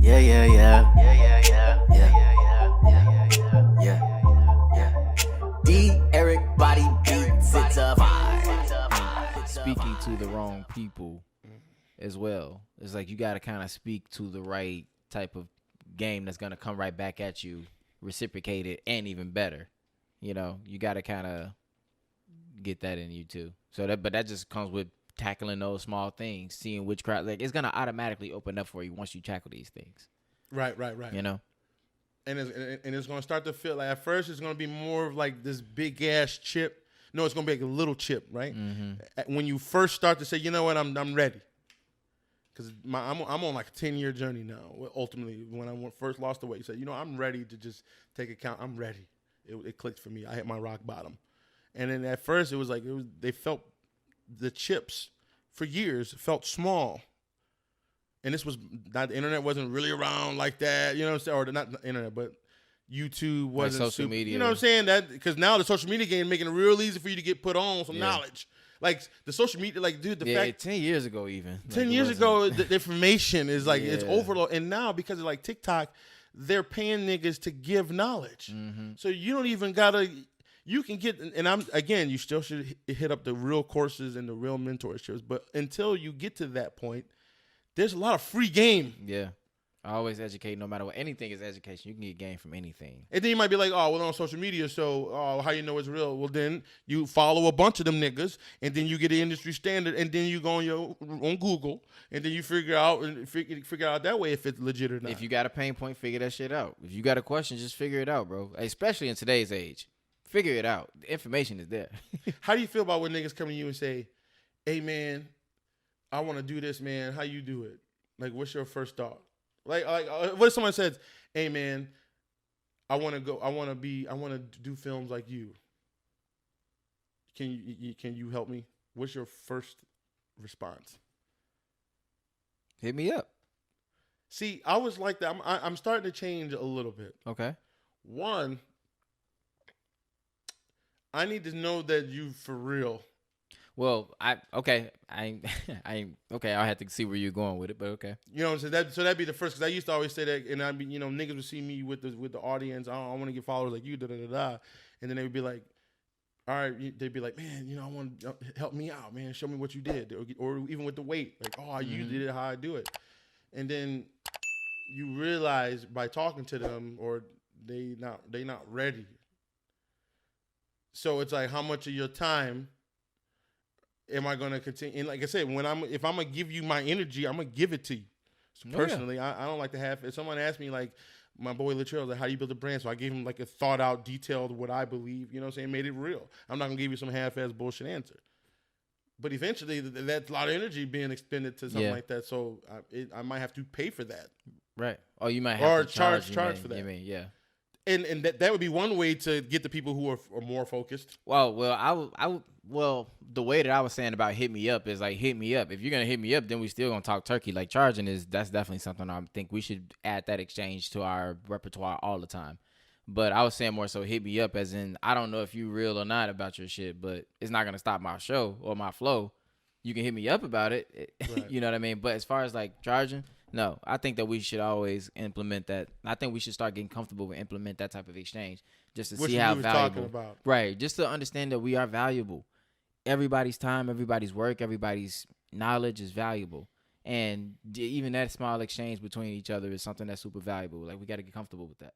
Yeah, yeah, yeah. Yeah, yeah, yeah. Yeah, yeah, yeah. Yeah, yeah, yeah. D. Eric Body Beats. It's a vibe. Speaking to the wrong people as well. It's like you got to kind of speak to the right type of game that's going to come right back at you, reciprocated, and even better. You know, you got to kind of get that in you too. But that just comes with tackling those small things, seeing which crowd. Like, it's going to automatically open up for you once you tackle these things. Right. You know? And it's going to start to feel like, at first it's going to be more of like this big ass chip. No, it's going to be like a little chip, right? Mm-hmm. When you first start to say, you know what, I'm ready. Because I'm on like a 10-year journey now. Ultimately, when I first lost the weight, you said, you know, I'm ready to just take account. I'm ready. It clicked for me. I hit my rock bottom. And then at first it was like, they felt, the chips for years felt small. And this was not, the internet wasn't really around like that, you know what I'm saying? Or not the internet, but YouTube wasn't like social media. You know what I'm saying? That because now the social media game making it real easy for you to get put on some knowledge. Like the social media, like dude, the fact 10 years ago even. 10 years ago, the information is like it's overload. And now because of like TikTok, they're paying niggas to give knowledge. Mm-hmm. So you don't even gotta. You can get, and you still should hit up the real courses and the real mentorships. But until you get to that point, there's a lot of free game. Yeah. I always educate no matter what. Anything is education. You can get game from anything. And then you might be like, oh, well, on social media, so how you know it's real? Well, then you follow a bunch of them niggas, and then you get an industry standard, and then you go on Google, and then you figure out that way if it's legit or not. If you got a pain point, figure that shit out. If you got a question, just figure it out, bro. Especially in today's age. Figure it out. The information is there. How do you feel about when niggas come to you and say, hey, man, I want to do this, man. How you do it? Like, what's your first thought? Like, what if someone says, hey, man, I want to do films like you. Can you help me? What's your first response? Hit me up. See, I was like that. I'm starting to change a little bit. Okay. One, I need to know that you for real. Well, I okay. I'll have to see where you're going with it, but okay. You know what I'm saying? So that'd be the first, because I used to always say that, and I'd be, niggas would see me with the audience. I want to get followers like you, and then they would be like, all right, they'd be like, man, I want to help me out, man. Show me what you did, or even with the weight, like, oh, you did it, how I do it, and then you realize by talking to them, or they not ready. So it's like, how much of your time am I gonna continue? And like I said, if I'm gonna give you my energy, I'm gonna give it to you. So personally, I don't like to have. If someone asked me, like my boy Latrell, like, how do you build a brand? So I gave him like a thought out, detailed what I believe. You know what I'm saying? Made it real. I'm not gonna give you some half-ass bullshit answer. But eventually, that's a lot of energy being expended to something like that. So I might have to pay for that. Right. Oh, you might have to charge for that. You mean, yeah. And that would be one way to get the people who are more focused. Well, the way that I was saying about hit me up is like, hit me up. If you're gonna hit me up, then we still gonna talk turkey. Like, charging that's definitely something I think we should add that exchange to our repertoire all the time. But I was saying more so hit me up as in, I don't know if you real or not about your shit, but it's not gonna stop my show or my flow. You can hit me up about it. Right. You know what I mean? But as far as like charging, no, I think that we should always implement that. I think we should start getting comfortable with implement that type of exchange just to see how valuable. Right, just to understand that we are valuable. Everybody's time, everybody's work, everybody's knowledge is valuable. And even that small exchange between each other is something that's super valuable. Like, we got to get comfortable with that.